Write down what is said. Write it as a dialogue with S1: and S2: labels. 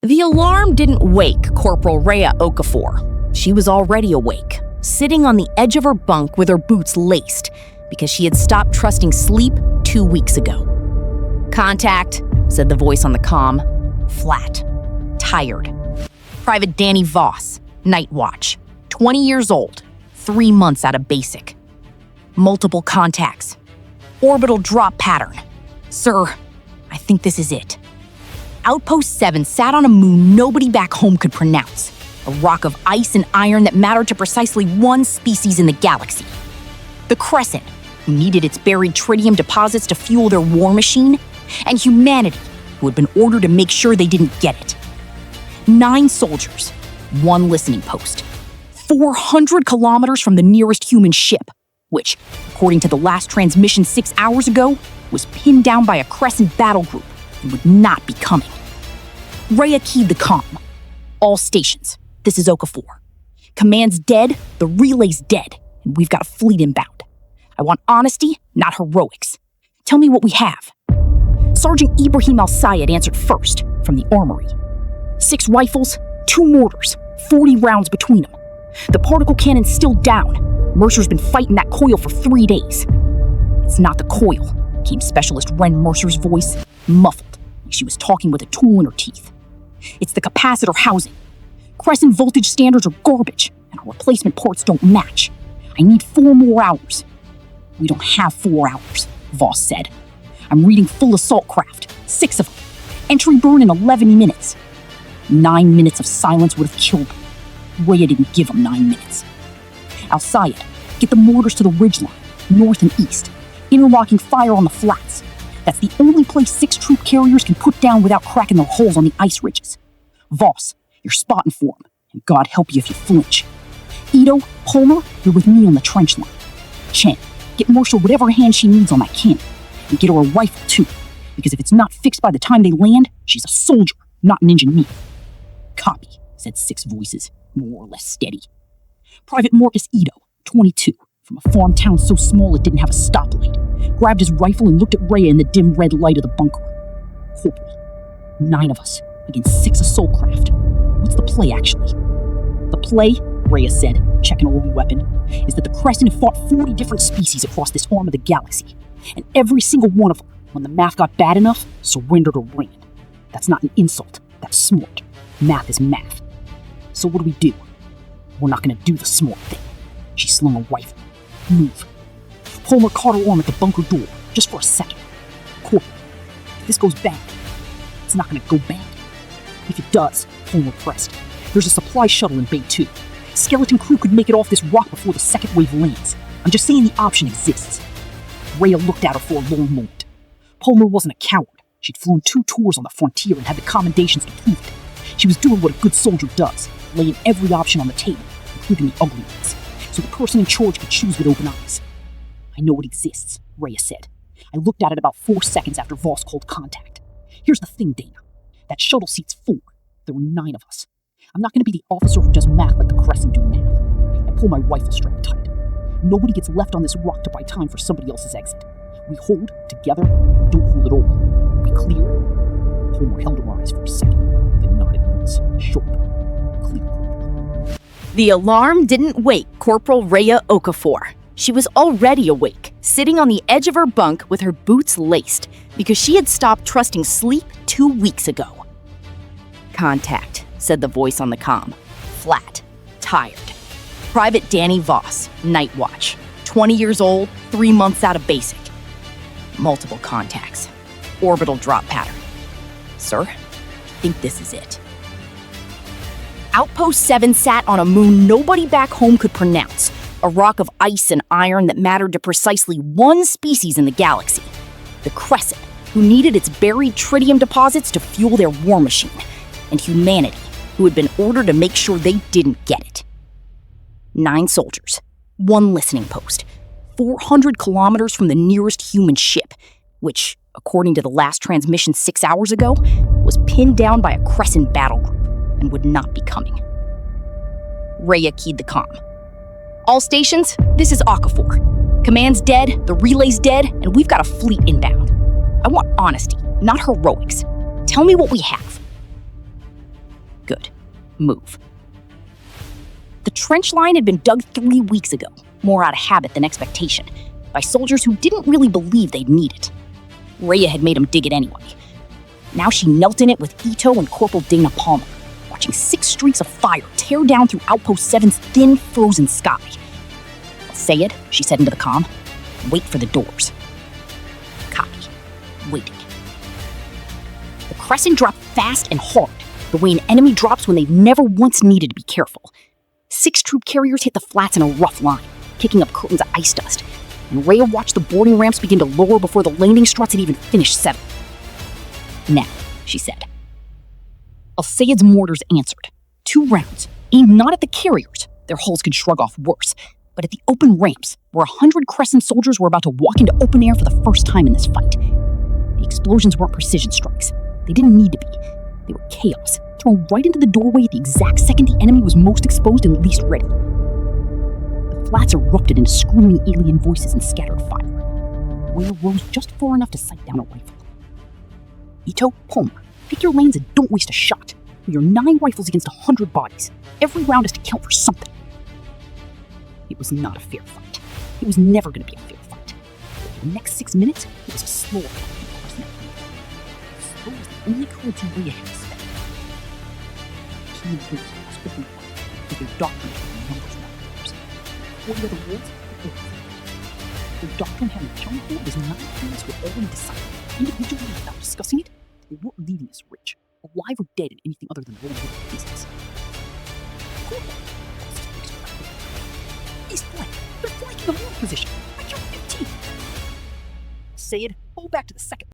S1: The alarm didn't wake Corporal Rhea Okafor. She was already awake, sitting on the edge of her bunk with her boots laced because she had stopped trusting sleep 2 weeks ago. "Contact," said the voice on the comm. Flat. Tired. Private Danny Voss, Night Watch. 20 years old. 3 months out of basic. Multiple contacts. Orbital drop pattern. "Sir, I think this is it." Outpost 7 sat on a moon nobody back home could pronounce. A rock of ice and iron that mattered to precisely one species in the galaxy. The Crescent, who needed its buried tritium deposits to fuel their war machine, and humanity, who had been ordered to make sure they didn't get it. 9 soldiers, 1 listening post. 400 kilometers from the nearest human ship, which, according to the last transmission 6 hours ago, was pinned down by a Crescent battle group and would not be coming. Rhea keyed the comm. "All stations, this is Okafor. Command's dead, the relay's dead, and we've got a fleet inbound. I want honesty, not heroics. Tell me what we have." Sergeant Ibrahim Al-Sayed answered first, from the armory. 6 rifles, 2 mortars, 40 rounds between them. The particle cannon's still down. Mercer's been fighting that coil for 3 days. "It's not the coil," came Specialist Ren Mercer's voice, muffled, like she was talking with a tool in her teeth. "It's the capacitor housing. Crescent voltage standards are garbage, and our replacement parts don't match. I need 4 more hours." "We don't have 4 hours," Voss said. "I'm reading full assault craft, 6 of them. Entry burn in 11 minutes. 9 minutes of silence would have killed them. Rhea didn't give them 9 minutes. Al-Sayed, get the mortars to the ridgeline, north and east. Interlocking fire on the flats. That's the only place 6 troop carriers can put down without cracking their holes on the ice ridges. Voss, you're spotting for them, and God help you if you flinch. Ito, Palmer, you're with me on the trench line. Chen, get Marshall whatever hand she needs on that cannon, and get her a rifle too, because if it's not fixed by the time they land, she's a soldier, not an engineer." "Copy," said 6 voices, more or less steady. Private Marcus Ito, 22, from a farm town so small it didn't have a stoplight, grabbed his rifle and looked at Rhea in the dim red light of the bunker. "Corporal, 9 of us against 6 assault craft. What's the play, actually?" "The play," Rhea said, checking her own weapon, "is that the Crescent fought 40 different species across this arm of the galaxy, and every single one of them, when the math got bad enough, surrendered or ran. That's not an insult, that's smart. Math is math. So what do? We're not gonna do the smart thing." She slung a rifle. "Move." Palmer caught her arm at the bunker door, just for a second. "Corporal, if this goes bad, it's not gonna go bad." "If it does," Palmer pressed, "there's a supply shuttle in Bay 2. Skeleton crew could make it off this rock before the second wave lands. I'm just saying the option exists." Rhea looked at her for a long moment. Palmer wasn't a coward. She'd flown 2 tours on the frontier and had the commendations to prove it. She was doing what a good soldier does, laying every option on the table, including the ugly ones, so the person in charge could choose with open eyes. "I know it exists," Rhea said. "I looked at it about 4 seconds after Voss called contact. Here's the thing, Dana. That shuttle seats 4. There were 9 of us. I'm not going to be the officer who does math like the Crescent do math. I pull my rifle strap tight. Nobody gets left on this rock to buy time for somebody else's exit. We hold together, don't hold at all. Be clear?" Homer held her eyes for a second, then nodded once, short, clear. The alarm didn't wake Corporal Rhea Okafor. She was already awake, sitting on the edge of her bunk with her boots laced, because she had stopped trusting sleep 2 weeks ago. "Contact," said the voice on the comm. Flat. Tired. Private Danny Voss, Night Watch. 20 years old, 3 months out of basic. Multiple contacts. Orbital drop pattern. "Sir, I think this is it." Outpost 7 sat on a moon nobody back home could pronounce, a rock of ice and iron that mattered to precisely one species in the galaxy, the Crescent, who needed its buried tritium deposits to fuel their war machine, and humanity, who had been ordered to make sure they didn't get it. 9 soldiers, 1 listening post, 400 kilometers from the nearest human ship, which, according to the last transmission 6 hours ago, was pinned down by a Crescent battle group and would not be coming. Rhea keyed the comm. "All stations, this is Okafor. Command's dead, the relay's dead, and we've got a fleet inbound. I want honesty, not heroics. Tell me what we have." Good. Move. The trench line had been dug 3 weeks ago, more out of habit than expectation, by soldiers who didn't really believe they'd need it. Rhea had made them dig it anyway. Now she knelt in it with Ito and Corporal Dana Palmer, watching 6 streaks of fire tear down through Outpost Seven's thin, frozen sky. "I'll say it," she said into the comm. "Wait for the doors." Copy. Waiting. The crescent dropped fast and hard, the way an enemy drops when they've never once needed to be careful. 6 troop carriers hit the flats in a rough line, kicking up curtains of ice dust, and Rhea watched the boarding ramps begin to lower before the landing struts had even finished settling. "Now," she said. Al-Sayed's mortars answered. 2 rounds, aimed not at the carriers, their hulls could shrug off worse, but at the open ramps, where 100 Crescent soldiers were about to walk into open air for the first time in this fight. The explosions weren't precision strikes. They didn't need to be. They were chaos, thrown right into the doorway at the exact second the enemy was most exposed and least ready. The flats erupted into screaming alien voices and scattered fire. Rhea rose just far enough to sight down a rifle. "Ito, Palmer, pick your lanes and don't waste a shot. We are 9 rifles against 100 bodies. Every round has to count for something." It was not a fair fight. It was never going to be a fair fight. For the next 6 minutes, it was a slow fight. Slow was the only currency Rhea had to spend. Keen Rhea was open fight, with their doctrine of numbers not numbers. 40 other wolves, their doctrine having counted for was 9 planets were already decided, individually without discussing it. They weren't leaving us rich, alive or dead in anything other than rolling with business. He's flanking. They're flanking the wrong position. I killed 15. Sayed, pull back to the second.